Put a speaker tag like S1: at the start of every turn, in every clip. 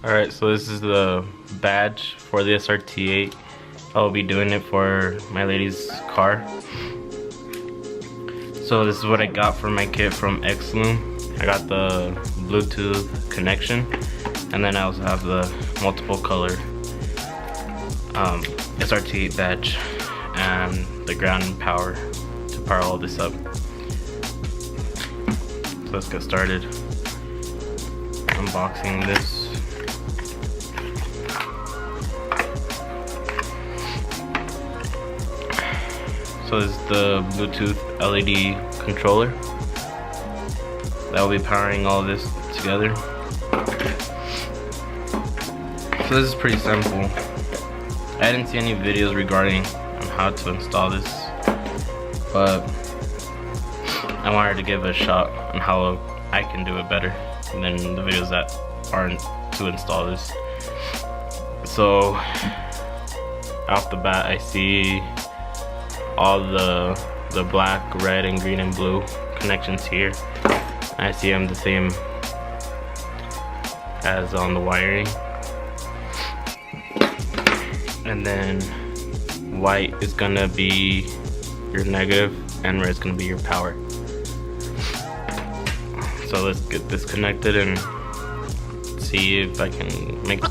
S1: Alright, so this is the badge for the SRT8. I'll be doing it for my lady's car. So this is what I got for my kit from X Lume. I got the Bluetooth connection, and then I also have the multiple color SRT8 badge and the ground and power to power all this up. So let's get started. Unboxing this. So this is the Bluetooth LED controller that will be powering all this together. So this is pretty simple. I didn't see any videos regarding on how to install this, but I wanted to give a shot on how I can do it better than the videos that aren't to install this. So off the bat, I see all the black, red, and green and blue connections here. I see them the same as on the wiring. And then white is gonna be your negative and red is gonna be your power. So let's get this connected and see if I can make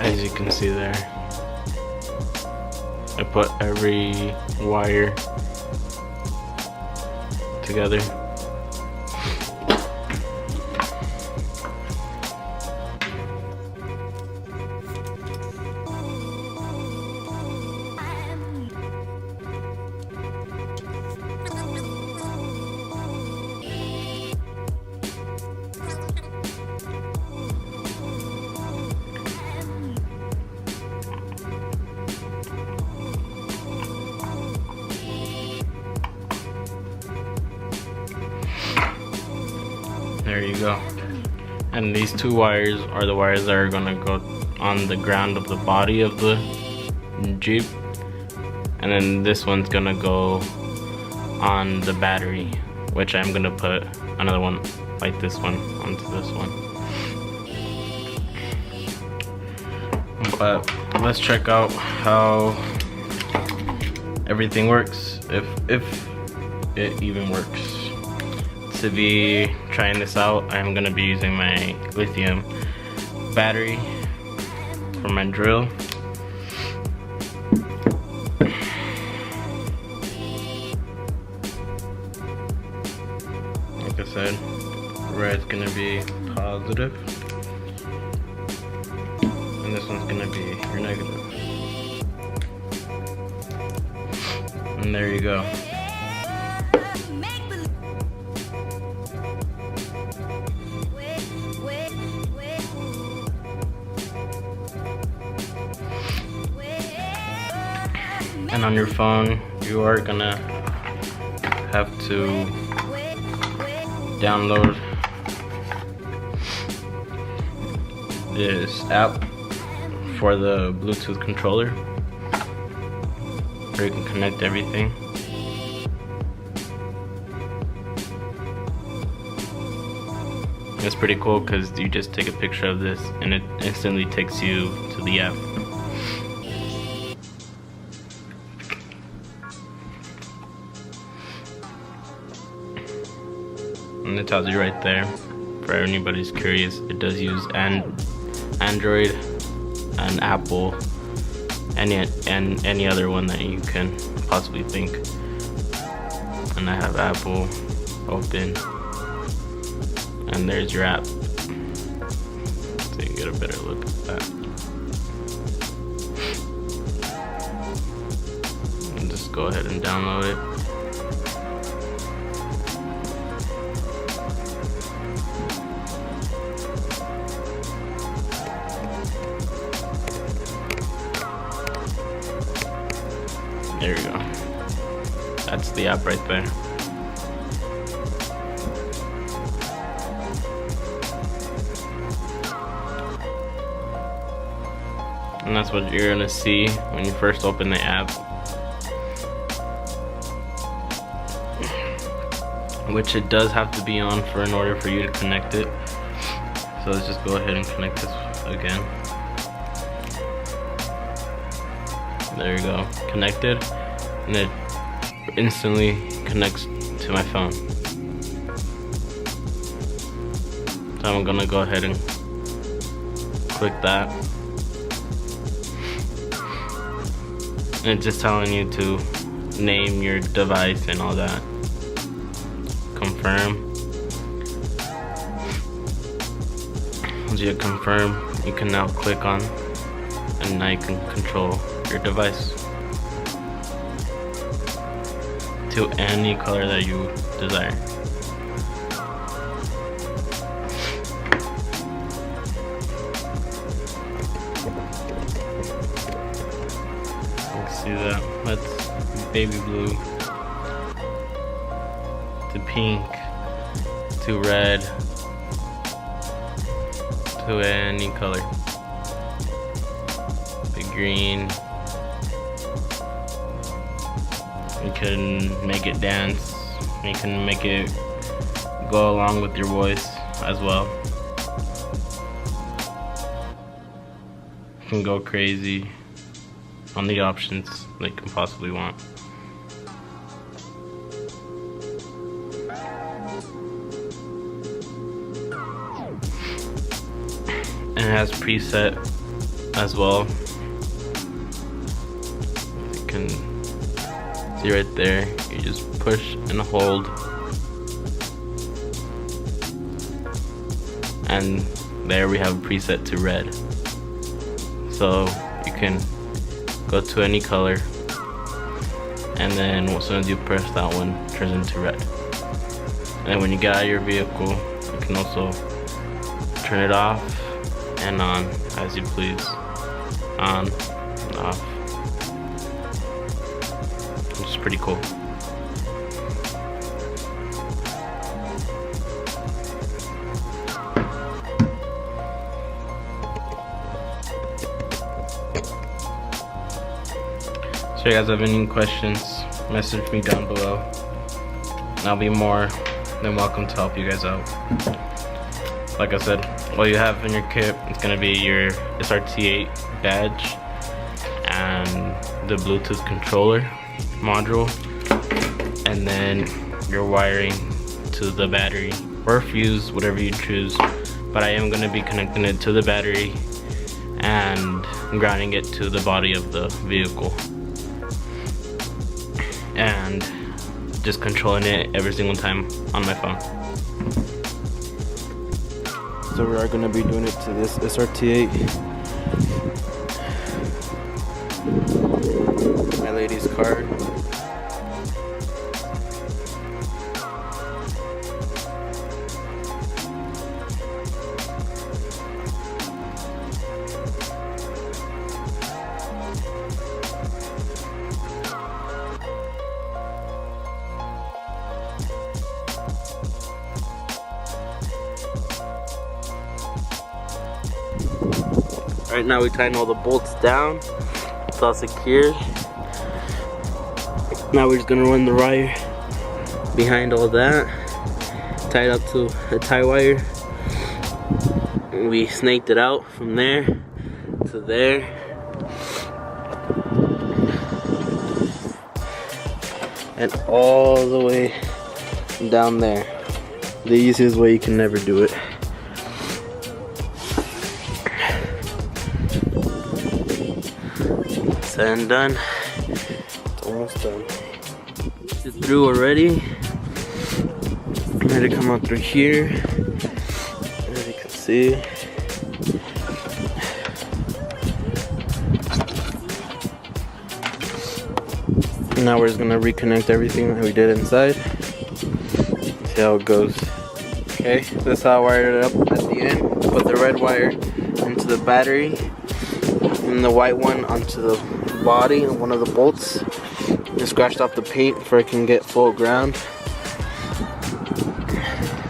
S1: as you can see there, I put every wire together. There you go. And these two wires are the wires that are gonna go on the ground of the body of the Jeep. And then this one's gonna go on the battery, which I'm gonna put another one like this one onto this one. But let's check out how everything works, if it even works. To be trying this out, I'm gonna be using my lithium battery for my drill. Like I said, red's gonna be positive, and this one's gonna be your negative. And there you go. And on your phone, you are gonna have to download this app for the Bluetooth controller, where you can connect everything. It's pretty cool because you just take a picture of this and it instantly takes you to the app. And it tells you right there, for anybody's curious, it does use Android and Apple, and any other one that you can possibly think. And I have Apple open, and there's your app, so you can get a better look at that. go ahead and download it. There we go. That's the app right there. And that's what you're gonna see when you first open the app. Which it does have to be on in order for you to connect it. So let's just go ahead and connect this again. There you go, connected, and it instantly connects to my phone. So I'm gonna go ahead and click that. And it's just telling you to name your device and all that. Confirm. Once you confirm, you can now click on, and now you can control your device to any color that you desire. See that? That's baby blue to pink to red to any color. The green. You can make it dance. You can make it go along with your voice as well. You can go crazy on the options that you can possibly want. And it has preset as well. You can see right there, you just push and hold, and there we have a preset to red. So you can go to any color, and then as soon as you press that one, it turns into red. And when you get out of your vehicle, you can also turn it off and on as you please. On and off. Which is pretty cool. So if you guys have any questions, message me down below, and I'll be more than welcome to help you guys out. Like I said, what you have in your kit is going to be your Srt badge and the Bluetooth controller module, and then your wiring to the battery or fuse, whatever you choose. But I am going to be connecting it to the battery and grounding it to the body of the vehicle, and just controlling it every single time on my phone. So we are going to be doing it to this Srt. My lady's card. Right now we tighten all the bolts down. It's all secured. Now we're just gonna run the wire behind all that, tied up to a tie wire. And we snaked it out from there to there. And all the way down there. The easiest way you can never do it. Said and done. It's almost done. It's through already. I'm ready to come out through here. As you can see. Now we're just gonna reconnect everything that we did inside. See how it goes. Okay, this is how I wired it up at the end. Put the red wire into the battery and the white one onto the body and one of the bolts. Just scratched off the paint before it can get full ground.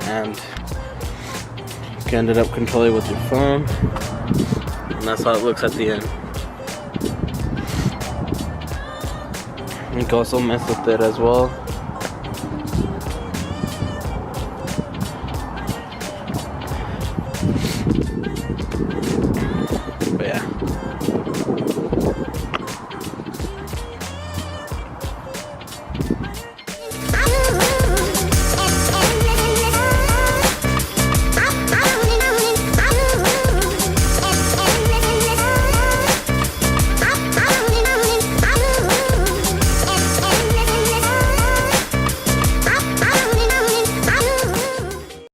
S1: And you can end up controlling with your phone. And that's how it looks at the end. You can also mess with it as well.